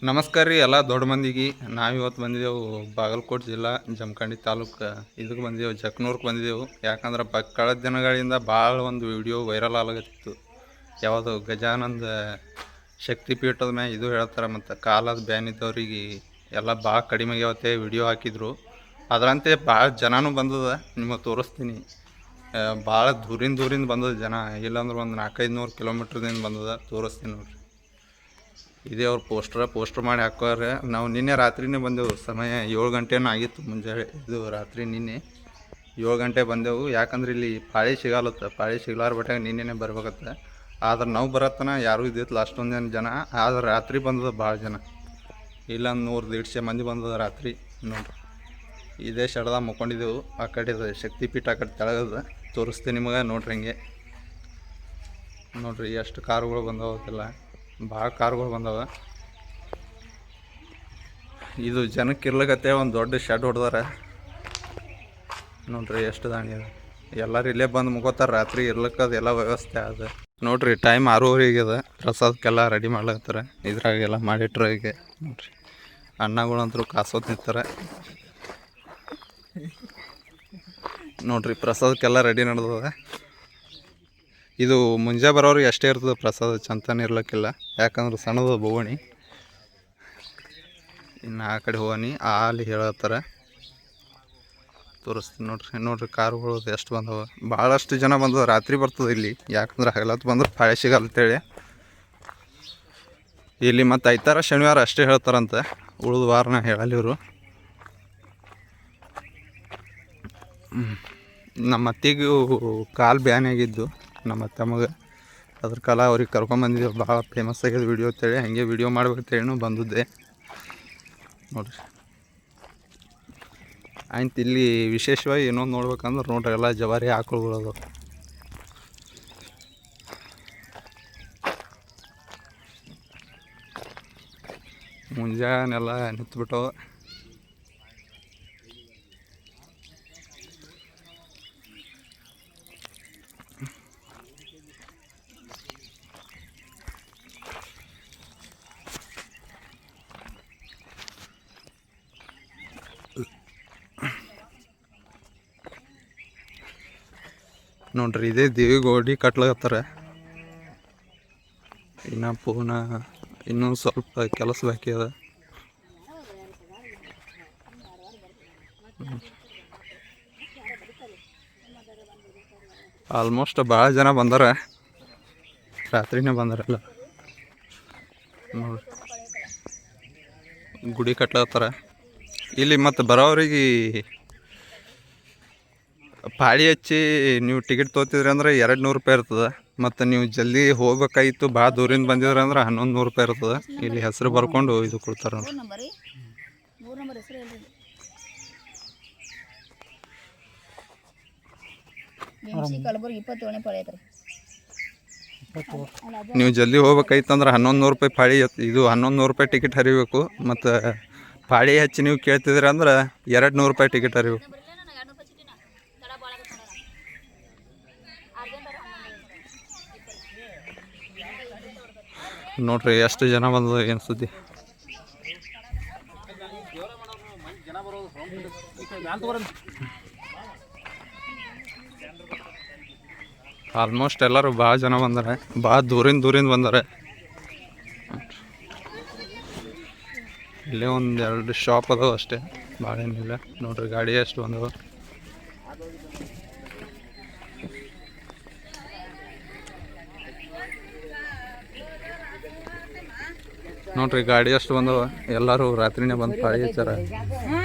ನಮಸ್ಕಾರ ರೀ ಎಲ್ಲ ದೊಡ್ಡ ಮಂದಿಗೆ. ನಾವಿವತ್ತು ಬಂದಿದ್ದೆವು ಬಾಗಲಕೋಟೆ ಜಿಲ್ಲಾ ಜಮಖಂಡಿ ತಾಲೂಕು ಇದಕ್ಕೆ ಬಂದಿದ್ದೆವು, ಜಕ್ನೂರ್ಗೆ ಬಂದಿದ್ದೆವು. ಯಾಕಂದ್ರೆ ಕಳೆದ ದಿನಗಳಿಂದ ಭಾಳ ಒಂದು ವಿಡಿಯೋ ವೈರಲ್ ಆಗತ್ತಿತ್ತು. ಯಾವುದು ಗಜಾನಂದ ಶಕ್ತಿಪೀಠದ ಮ್ಯಾಗ ಇದು ಹೇಳ್ತಾರೆ, ಮತ್ತು ಕಾಲದ ಬ್ಯಾನಿದ್ದವ್ರಿಗೆ ಎಲ್ಲ ಭಾಳ ಕಡಿಮೆ ಆಗ್ಯಾವತ್ತೆ ವಿಡಿಯೋ ಹಾಕಿದ್ರು. ಅದರಂತೆ ಭಾಳ ಜನನೂ ಬಂದದ, ನಿಮಗೆ ತೋರಿಸ್ತೀನಿ. ಭಾಳ ದೂರಿಂದ ಬಂದದ ಜನ, ಇಲ್ಲಾಂದ್ರೆ ಒಂದು 400-500 ಕಿಲೋಮೀಟ್ರದಿಂದ ಬಂದದ. ತೋರಿಸ್ತೀನಿ ನೋಡಿರಿ. ಇದೇ ಅವ್ರು ಪೋಸ್ಟರ್ ಮಾಡಿ ಹಾಕೋರೆ. ನಾವು ನಿನ್ನೆ ರಾತ್ರಿನೇ ಬಂದೆವು, ಸಮಯ 7 ಗಂಟೆನೂ ಆಗಿತ್ತು ಮುಂಜಾನೆ. ಇದು ರಾತ್ರಿ ನಿನ್ನೆ 7 ಗಂಟೆ ಬಂದೆವು. ಯಾಕಂದ್ರೆ ಇಲ್ಲಿ ಪಾಳಿ ಸಿಗಲ್ಲತ್ತ, ಪಾಳಿ ಸಿಗ್ಲಾರ ಬಟ್ಟಾಗ ನಿನ್ನೆನೇ ಬರ್ಬೇಕತ್ತ. ಆದ್ರೆ ನಾವು ಬರತ್ತನ ಯಾರೂ ಇದ್ದಿತ್ತಲ್ಲ ಅಷ್ಟೊಂದು ಜನ. ಆದ್ರೆ ರಾತ್ರಿ ಬಂದದ ಭಾಳ ಜನ, ಇಲ್ಲೊಂದು 100-150 ಮಂದಿ ಬಂದದ ರಾತ್ರಿ. ನೋಡ್ರಿ, ಇದೇ ಶಡದಾಗ ಮುಕ್ಕೊಂಡಿದ್ದೆವು. ಆ ಕಡೆ ಶಕ್ತಿಪೀಠ ಆ ಕಡೆ ತೆಳಗದ, ತೋರಿಸ್ತೀನಿ ನಿಮಗೆ. ನೋಡ್ರಿ ಹಿಂಗೆ ನೋಡ್ರಿ ಎಷ್ಟು ಕಾರುಗಳು ಬಂದವಲ್ಲ, ಭಾಳ ಕಾರುಗಳು ಬಂದವ. ಇದು ಜನಕ್ಕೆ ಇರ್ಲಿಕತ್ತೆ ಒಂದು ದೊಡ್ಡ ಶೆಡ್ ಹೊಡೆದಾರ. ನೋಡ್ರಿ ಎಷ್ಟು ದಾಣಿ ಅದ. ಎಲ್ಲರೂ ಇಲ್ಲೇ ಬಂದು ಮುಗೋತಾರೆ ರಾತ್ರಿ ಇರ್ಲಿಕ್ಕದ ಎಲ್ಲ ವ್ಯವಸ್ಥೆ ಅದ. ನೋಡ್ರಿ ಟೈಮ್ 6:30 ಅದ. ಪ್ರಸಾದಕ್ಕೆಲ್ಲ ರೆಡಿ ಮಾಡ್ಲತ್ತಾರೆ, ಇದ್ರಾಗೆಲ್ಲ ಮಾಡಿಟ್ರೆ. ಈಗ ನೋಡ್ರಿ ಅಣ್ಣಗಳಂತರೂ ಕಾಸೋತ್ ನಿಂತಾರೆ. ನೋಡ್ರಿ ಪ್ರಸಾದಕ್ಕೆಲ್ಲ ರೆಡಿ ನಡೆದದ. ಇದು ಮುಂಜಾನೆ ಬರೋರಿಗೆ ಅಷ್ಟೇ ಇರ್ತದೆ ಪ್ರಸಾದ, ಚಂತನ ಇರ್ಲಿಕ್ಕಿಲ್ಲ. ಯಾಕಂದ್ರೆ ಸಣ್ಣದ ಬೋಗಣಿ. ಇನ್ನು ಆ ಕಡೆ ಹೋಗಣಿ ಅಲ್ಲಿ ಹೇಳತ್ತಾರೆ, ತೋರಿಸ್ತೀನಿ. ನೋಡ್ರಿ ಕಾರುಗಳು ಎಷ್ಟು ಬಂದವ, ಭಾಳಷ್ಟು ಜನ ಬಂದವ. ರಾತ್ರಿ ಬರ್ತದೆ ಇಲ್ಲಿ, ಯಾಕಂದ್ರೆ ಹಗಲತ್ತು ಬಂದ್ರೆ ಪಾಳೆ ಸಿಗಲ್ಲಂತೇಳಿ. ಇಲ್ಲಿ ಮತ್ತು ಐತಾರ ಶನಿವಾರ ಅಷ್ಟೇ ಹೇಳ್ತಾರಂತೆ, ಉಳಿದ ವಾರನ ಹೇಳಲ್ಲ ಇವರು. ನಮ್ಮ ಅತ್ತಿಗೂ ಕಾಲು ಬ್ಯಾನಾಗಿದ್ದು, ನಮ್ಮ ತಮಗೆ. ಅದ್ರ ಕಾಲ ಅವ್ರಿಗೆ ಕರ್ಕೊಂಬಂದಿದ್ದೇವೆ. ಭಾಳ ಫೇಮಸ್ ಆಗ್ಯದ ವಿಡಿಯೋ ಅಂತೇಳಿ, ಹಾಗೆ ವಿಡಿಯೋ ಮಾಡ್ಬೇಕಂತೇಳಿ ಬಂದಿದ್ದೆ. ನೋಡಿರಿ ಆಯ್ತು. ಇಲ್ಲಿ ವಿಶೇಷವಾಗಿ ಇನ್ನೊಂದು ನೋಡ್ಬೇಕಂದ್ರೆ ನೋಡ್ರಿ, ಎಲ್ಲ ಜವಾರಿ ಆಕಳುಗಳದು. ಮುಂಜಾನೆಲ್ಲ ನಿಂತ್ಬಿಟ್ಟವ. ನೋಡ್ರಿ ಇದೇ ದೇವಿಗೋಡಿ ಕಟ್ಲಾಗತ್ತಾರೆ. ಇನ್ನು ಇನ್ನೊಂದು ಸ್ವಲ್ಪ ಕೆಲಸ ಬಾಕಿ ಅದ. ಆಲ್ಮೋಸ್ಟ್ ಭಾಳ ಜನ ಬಂದಾರ, ರಾತ್ರಿನೇ ಬಂದಾರಲ್ಲ. ನೋಡ್ರಿ ಗುಡಿ ಕಟ್ಲತ್ತಾರ ಇಲ್ಲಿ. ಮತ್ತು ಬರೋರಿಗೆ ಪಾಳಿ ಹಚ್ಚಿ ನೀವು ಟಿಕೆಟ್ ತೊಗೋತಿದ್ರಿ ಅಂದ್ರೆ 200 ರೂಪಾಯಿ ಇರ್ತದೆ. ಮತ್ತು ನೀವು ಜಲ್ದಿ ಹೋಗ್ಬೇಕಾಗಿತ್ತು, ಭಾಳ ದೂರಿಂದ ಬಂದಿದ್ರಿ ಅಂದ್ರೆ 1100 ರೂಪಾಯಿ ಇರ್ತದೆ. ಇಲ್ಲಿ ಹೆಸರು ಬರ್ಕೊಂಡು ಇದು ಕೊಡ್ತಾರೆ ನೋಡಿ. ನೀವು ಜಲ್ದಿ ಹೋಗ್ಬೇಕಾಗಿತ್ತು ಅಂದ್ರೆ 1100 ರೂಪಾಯಿ ಪಾಳಿ. ಇದು 1100 ರೂಪಾಯಿ ಟಿಕೆಟ್ ಹರಿಬೇಕು. ಮತ್ತು ಪಾಳಿ ಹಚ್ಚಿ ನೀವು ಕೇಳ್ತಿದ್ರಿ ಅಂದ್ರೆ 200 ರೂಪಾಯಿ ಟಿಕೆಟ್ ಹರಿಬೇಕು. ನೋಡ್ರಿ ಎಷ್ಟು ಜನ ಬಂದದ, ಏನು ಸುದ್ದಿ. ಆಲ್ಮೋಸ್ಟ್ ಎಲ್ಲರೂ ಭಾಳ ಜನ ಬಂದಾರೆ, ಭಾಳ ದೂರಿಂದ ಬಂದಾರೆ. ಇಲ್ಲೇ 1-2 ಶಾಪ್ ಅದಾವ ಅಷ್ಟೇ, ಭಾಳ ಏನಿಲ್ಲ. ನೋಡ್ರಿ ಗಾಡಿ ಎಷ್ಟು ಬಂದವ. ನೋಡ್ರಿ ಗಾಡಿ ಎಷ್ಟು ಬಂದವ. ಎಲ್ಲರೂ ರಾತ್ರಿನೇ ಬಂದು ಪಾಳಿ ಹಚ್ಚಾರ.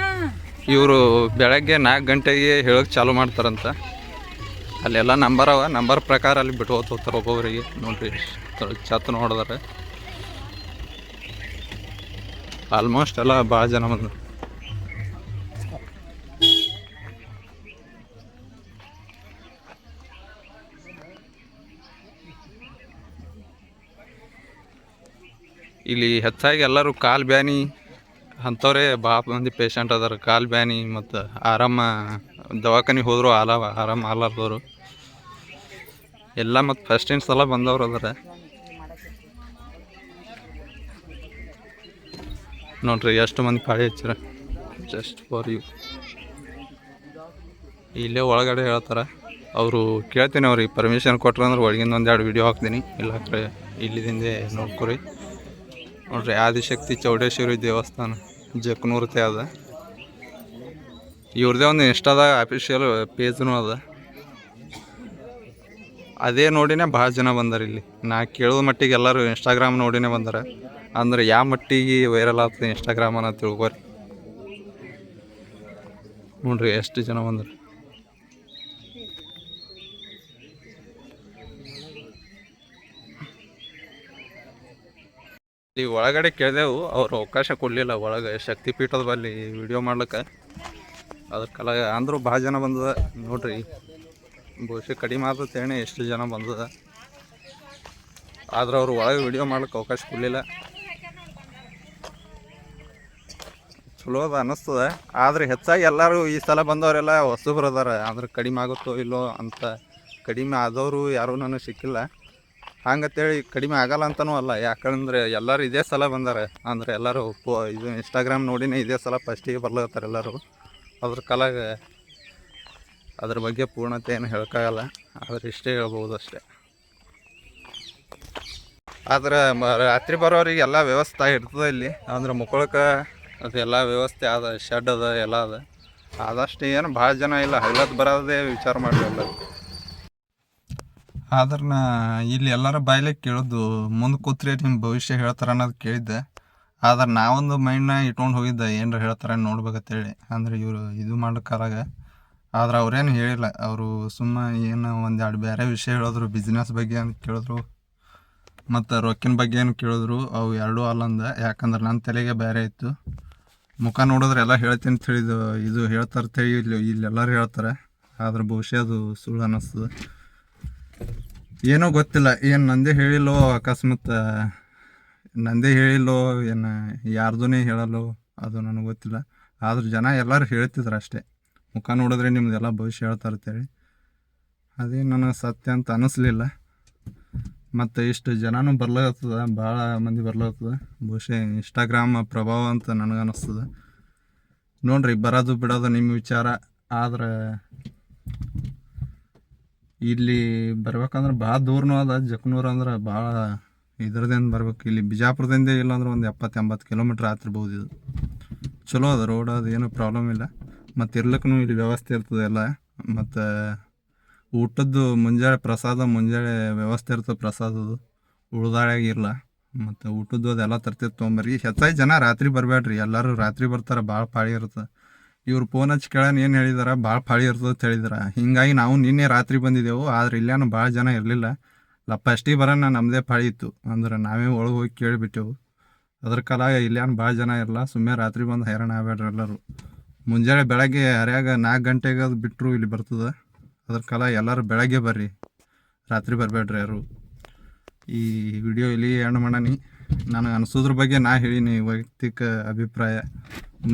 ಇವರು ಬೆಳಗ್ಗೆ 4 ಗಂಟೆಗೆ ಹೇಳೋಕೆ ಚಾಲು ಮಾಡ್ತಾರಂತ. ಅಲ್ಲೆಲ್ಲ ನಂಬರ್ ಅವ, ನಂಬರ್ ಪ್ರಕಾರ ಅಲ್ಲಿ ಬಿಟ್ಟು ಹೋಗ್ತಾರೆ ಒಬ್ಬೊಬ್ಬರಿಗೆ. ನೋಡ್ರಿ ಛತ್ ನೋಡಿದಾರೆ. ಆಲ್ಮೋಸ್ಟ್ ಎಲ್ಲ ಭಾಳ ಜನ ಬಂದರು. ಇಲ್ಲಿ ಹೆಚ್ಚಾಗಿ ಎಲ್ಲರೂ ಕಾಲು ಬ್ಯಾನಿ ಅಂಥವ್ರೇ ಭಾಳ ಮಂದಿ ಪೇಷಂಟ್ ಅದಾರ. ಕಾಲು ಬ್ಯಾನಿ ಮತ್ತು ದವಾಖಾನಿಗೆ ಹೋದ್ರು ಆರಾಮ ಆಲಾರ್ದವರು ಎಲ್ಲ. ಮತ್ತು ಫಸ್ಟ್ ಸಲ ಬಂದವ್ರು ಅದಾರ. ನೋಡ್ರಿ ಎಷ್ಟು ಮಂದಿ ಪಾಳಿ ಹಚ್ಚಾರ ಜಸ್ಟ್ ಫಾರ್ ಯು. ಇಲ್ಲೇ ಒಳಗಡೆ ಹೇಳ್ತಾರೆ ಅವರು. ಕೇಳ್ತೀನಿ ಅವ್ರಿಗೆ ಪರ್ಮಿಷನ್ ಕೊಟ್ರು ಅಂದ್ರೆ ಒಳಗಿಂದ ಒಂದೆರಡು ವೀಡಿಯೋ ಹಾಕ್ತೀನಿ. ಇಲ್ಲ ಇಲ್ಲಿಂದ ನೋಡ್ಕೊರಿ. ನೋಡ್ರಿ ಆದಿಶಕ್ತಿ ಚೌಡೇಶ್ವರಿ ದೇವಸ್ಥಾನ ಜಕ್ನೂರ್ತೆ ಅದ. ಇವ್ರದ್ದೇ ಒಂದು ಇನ್ಸ್ಟಾದಾಗ ಅಫಿಷಿಯಲ್ ಪೇಜ್ನೂ ಅದ. ಅದೇ ನೋಡಿನೇ ಭಾಳ ಜನ ಬಂದಾರ ಇಲ್ಲಿ. ನಾ ಕೇಳೋದ ಮಟ್ಟಿಗೆ ಎಲ್ಲರೂ ಇನ್ಸ್ಟಾಗ್ರಾಮ್ ನೋಡಿನೇ ಬಂದಾರ. ಅಂದ್ರೆ ಯಾವ ಮಟ್ಟಿಗೆ ವೈರಲ್ ಆಗ್ತದೆ ಇನ್ಸ್ಟಾಗ್ರಾಮ್ ಅನ್ನೋ ತಿಳ್ಕೊರಿ. ನೋಡ್ರಿ ಎಷ್ಟು ಜನ ಬಂದರು. ಈ ಒಳಗಡೆ ಕೇಳಿದೆವು, ಅವ್ರು ಅವಕಾಶ ಕೊಡಲಿಲ್ಲ ಒಳಗೆ ಶಕ್ತಿಪೀಠದ ಬಳಿ ವಿಡಿಯೋ ಮಾಡ್ಲಿಕ್ಕೆ. ಅದಕ್ಕೆಲ್ಲ ಅಂದರೂ ಭಾಳ ಜನ ಬಂದದ ನೋಡ್ರಿ. ಬಹುಶಃ ಕಡಿಮೆ ಆದತ್ತೇನೆ ಎಷ್ಟು ಜನ ಬಂದದ. ಆದ್ರೆ ಅವ್ರು ಒಳಗೆ ವಿಡಿಯೋ ಮಾಡ್ಲಿಕ್ಕೆ ಅವಕಾಶ ಕೊಡಲಿಲ್ಲ. ಚಲೋ ಅದ ಅನ್ನಿಸ್ತದೆ. ಆದರೆ ಹೆಚ್ಚಾಗಿ ಎಲ್ಲರೂ ಈ ಸಲ ಬಂದವರೆಲ್ಲ ಹೊಸಬ್ರು ಅದಾರ. ಅಂದ್ರೆ ಕಡಿಮೆ ಆಗುತ್ತೋ ಇಲ್ಲೋ ಅಂತ. ಕಡಿಮೆ ಆದವರು ಯಾರೂ ನನಗೆ ಸಿಕ್ಕಿಲ್ಲ. ಹಂಗಂತೇಳಿ ಕಡಿಮೆ ಆಗಲ್ಲ ಅಂತನೂ ಅಲ್ಲ. ಯಾಕಂದರೆ ಎಲ್ಲರೂ ಇದೇ ಸಲ ಬಂದಾರೆ. ಅಂದರೆ ಎಲ್ಲರೂ ಇದು ಇನ್ಸ್ಟಾಗ್ರಾಮ್ ನೋಡಿನೇ ಇದೇ ಸಲ ಫಸ್ಟಿಗೆ ಬರ್ಲತ್ತಾರೆ ಎಲ್ಲರೂ. ಅದ್ರ ಕಾಲಾಗ ಅದ್ರ ಬಗ್ಗೆ ಪೂರ್ಣತೆ ಏನು ಹೇಳೋಕ್ಕಾಗಲ್ಲ. ಆದರೆ ಇಷ್ಟೇ ಹೇಳ್ಬೋದು ಅಷ್ಟೇ. ಆದ್ರೆ ರಾತ್ರಿ ಬರೋರಿಗೆ ಎಲ್ಲ ವ್ಯವಸ್ಥೆ ಇರ್ತದೆ ಇಲ್ಲಿ. ಅಂದ್ರೆ ಮುಕ್ಕೊಳಕ್ಕೆ ಅದೆಲ್ಲ ವ್ಯವಸ್ಥೆ ಅದ, ಶೆಡ್ ಅದ, ಎಲ್ಲ ಅದ. ಆದಷ್ಟು ಏನು ಭಾಳ ಜನ ಇಲ್ಲ, ಹಗಲತ್ತು ಬರೋದೇ ವಿಚಾರ ಮಾಡಲಿಲ್ಲ. ಆದ್ರೆ ನಾ ಇಲ್ಲಿ ಎಲ್ಲರ ಬಾಯ್ಲೆ ಕೇಳೋದು, ಮುಂದೆ ಕೂತ್ರೆ ನಿಮ್ಮ ಭವಿಷ್ಯ ಹೇಳ್ತಾರೆ ಅನ್ನೋದು ಕೇಳಿದ್ದೆ. ಆದ್ರೆ ನಾವೊಂದು ಮೈಂಡ್ನ ಇಟ್ಕೊಂಡು ಹೋಗಿದ್ದೆ ಏನರ ಹೇಳ್ತಾರೆ ನೋಡ್ಬೇಕಂತೇಳಿ. ಅಂದ್ರೆ ಇವರು ಇದು ಮಾಡ್ಲಿಕ್ಕಾರಾಗ. ಆದ್ರೆ ಅವ್ರೇನು ಹೇಳಿಲ್ಲ. ಅವರು ಸುಮ್ಮ ಏನು ಒಂದೆರಡು ಬೇರೆ ವಿಷಯ ಹೇಳಿದ್ರು. ಬಿಸ್ನೆಸ್ ಬಗ್ಗೆ ಅಂತ ಕೇಳಿದ್ರು ಮತ್ತು ರೊಕ್ಕಿನ ಬಗ್ಗೆ ಏನು ಕೇಳಿದ್ರು. ಅವು ಎರಡೂ ಅಲ್ಲಂದ. ಯಾಕಂದ್ರೆ ನನ್ನ ತಲೆಗೆ ಬೇರೆ ಇತ್ತು. ಮುಖ ನೋಡಿದ್ರೆ ಎಲ್ಲ ಹೇಳ್ತೀನಿ ಅಂತ ಹೇಳಿದ್ದು ಇದು ಹೇಳ್ತಾರೆ ತಿಳಿ ಇಲ್ಲೆಲ್ಲರೂ ಹೇಳ್ತಾರೆ. ಆದ್ರೆ ಬಹುಶಃ ಅದು ಸುಳ್ಳು ಅನ್ನಿಸ್ತದೆ. ಏನೋ ಗೊತ್ತಿಲ್ಲ. ಏನು ನಂದೇ ಹೇಳಿಲ್ಲೋ, ಅಕಸ್ಮಾತ್ ನಂದೇ ಹೇಳಿಲ್ಲೋ, ಏನು ಯಾರ್ದೂ ಹೇಳಲ್ಲೋ, ಅದು ನನಗೆ ಗೊತ್ತಿಲ್ಲ. ಆದ್ರೆ ಜನ ಎಲ್ಲರೂ ಹೇಳ್ತಿದ್ರು ಅಷ್ಟೇ. ಮುಖ ನೋಡಿದ್ರೆ ನಿಮ್ದೆಲ್ಲ ಭವಿಷ್ಯ ಹೇಳ್ತಾರೆ ಅಂತೇಳಿ. ಅದೇ ನನಗೆ ಸತ್ಯ ಅಂತ ಅನ್ನಿಸ್ಲಿಲ್ಲ. ಮತ್ತು ಇಷ್ಟು ಜನನೂ ಬರ್ಲಾಗ್ತದೆ, ಭಾಳ ಮಂದಿ ಬರ್ಲಾಗ್ತದೆ. ಬಹುಶಃ ಇನ್ಸ್ಟಾಗ್ರಾಮ್ ಪ್ರಭಾವ ಅಂತ ನನಗೆ ಅನ್ನಿಸ್ತದೆ. ನೋಡ್ರಿ, ಬರೋದು ಬಿಡೋದು ನಿಮ್ಮ ವಿಚಾರ. ಆದ್ರೆ ಇಲ್ಲಿ ಬರ್ಬೇಕಂದ್ರೆ ಭಾಳ ದೂರನೂ ಅದ. ಜಕ್ನೂರು ಅಂದ್ರೆ ಭಾಳ ಇದ್ರದಿಂದ ಬರ್ಬೇಕು. ಇಲ್ಲಿ ಬಿಜಾಪುರದಿಂದ ಇಲ್ಲಾಂದ್ರೆ ಒಂದು 70-80 ಕಿಲೋಮೀಟ್ರ್ ಆಗ್ತಿರ್ಬೋದು. ಇದು ಚಲೋ ಅದ ರೋಡ್, ಅದು ಏನೂ ಪ್ರಾಬ್ಲಮ್ ಇಲ್ಲ. ಮತ್ತು ಇರ್ಲಿಕ್ಕೂ ಇಲ್ಲಿ ವ್ಯವಸ್ಥೆ ಇರ್ತದೆ ಎಲ್ಲ. ಮತ್ತು ಊಟದ್ದು ಮುಂಜಾನೆ ಪ್ರಸಾದ, ಮುಂಜಾನೆ ವ್ಯವಸ್ಥೆ ಇರ್ತದೆ ಪ್ರಸಾದದ್ದು. ಉಳ್ದಾಳಾಗಿರಲ್ಲ. ಮತ್ತು ಊಟದ್ದು ಅದೆಲ್ಲ ತರ್ತಿತ್ತು ತೊಗೊಂಬರ್ರಿ. ಹೆಚ್ಚಾಗಿ ಜನ ರಾತ್ರಿ ಬರಬೇಡ್ರಿ. ಎಲ್ಲರೂ ರಾತ್ರಿ ಬರ್ತಾರೆ, ಭಾಳ ಪಾಳಿ ಇರ್ತದೆ. ಇವ್ರು ಫೋನ್ ಹಚ್ಚಿ ಕೇಳೋಣ ಏನು ಹೇಳಿದಾರೆ, ಭಾಳ ಪಾಳಿ ಇರ್ತದೆ ಅಂತ ಹೇಳಿದಾರೆ. ಹೀಗಾಗಿ ನಾವು ನಿನ್ನೆ ರಾತ್ರಿ ಬಂದಿದ್ದೆವು. ಆದರೆ ಇಲ್ಲೇನು ಭಾಳ ಜನ ಇರಲಿಲ್ಲ. ಫಸ್ಟಿಗೆ ಬರೋಣ ನಮ್ಮದೇ ಪಾಳಿ ಇತ್ತು. ಅಂದ್ರೆ ನಾವೇ ಒಳಗೆ ಹೋಗಿ ಕೇಳಿಬಿಟ್ಟೆವು. ಅದ್ರ ಕಾಲಾಗ ಇಲ್ಲೇನು ಭಾಳ ಜನ ಇರಲ್ಲ. ಸುಮ್ಮನೆ ರಾತ್ರಿ ಬಂದು ಹೈರಾಣ ಆಗಬೇಡ್ರಿ ಎಲ್ಲರೂ. ಮುಂಜಾನೆ ಬೆಳಗ್ಗೆ ಹರ್ಯಾಗ 4 ಗಂಟೆಗೆ ಅದು ಬಿಟ್ಟರು ಇಲ್ಲಿ ಬರ್ತದೆ. ಅದ್ರ ಕಾಲ ಎಲ್ಲರೂ ಬೆಳಗ್ಗೆ ಬರ್ರಿ, ರಾತ್ರಿ ಬರಬೇಡ್ರಿ ಯಾರು. ಈ ವಿಡಿಯೋ ಇಲ್ಲಿ ಎಂಡ್ ಮಾಡೀನಿ. ನನಗೆ ಅನಿಸೋದ್ರ ಬಗ್ಗೆ ನಾ ಹೇಳೀನಿ, ವೈಯಕ್ತಿಕ ಅಭಿಪ್ರಾಯ.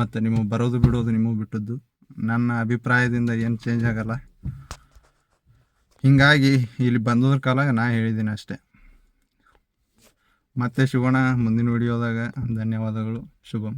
ಮತ್ತು ನಿಮಗೆ ಬರೋದು ಬಿಡೋದು ನಿಮಗೆ ಬಿಟ್ಟದ್ದು. ನನ್ನ ಅಭಿಪ್ರಾಯದಿಂದ ಏನು ಚೇಂಜ್ ಆಗಲ್ಲ. ಹೀಗಾಗಿ ಇಲ್ಲಿ ಬಂದೋದ್ರ ಕಾಲಾಗ ನಾ ಹೇಳಿದ್ದೀನಿ ಅಷ್ಟೇ. ಮತ್ತೆ ಸಿಗೋಣ ಮುಂದಿನ ವಿಡಿಯೋದಾಗ. ಧನ್ಯವಾದಗಳು. ಶುಭಂ.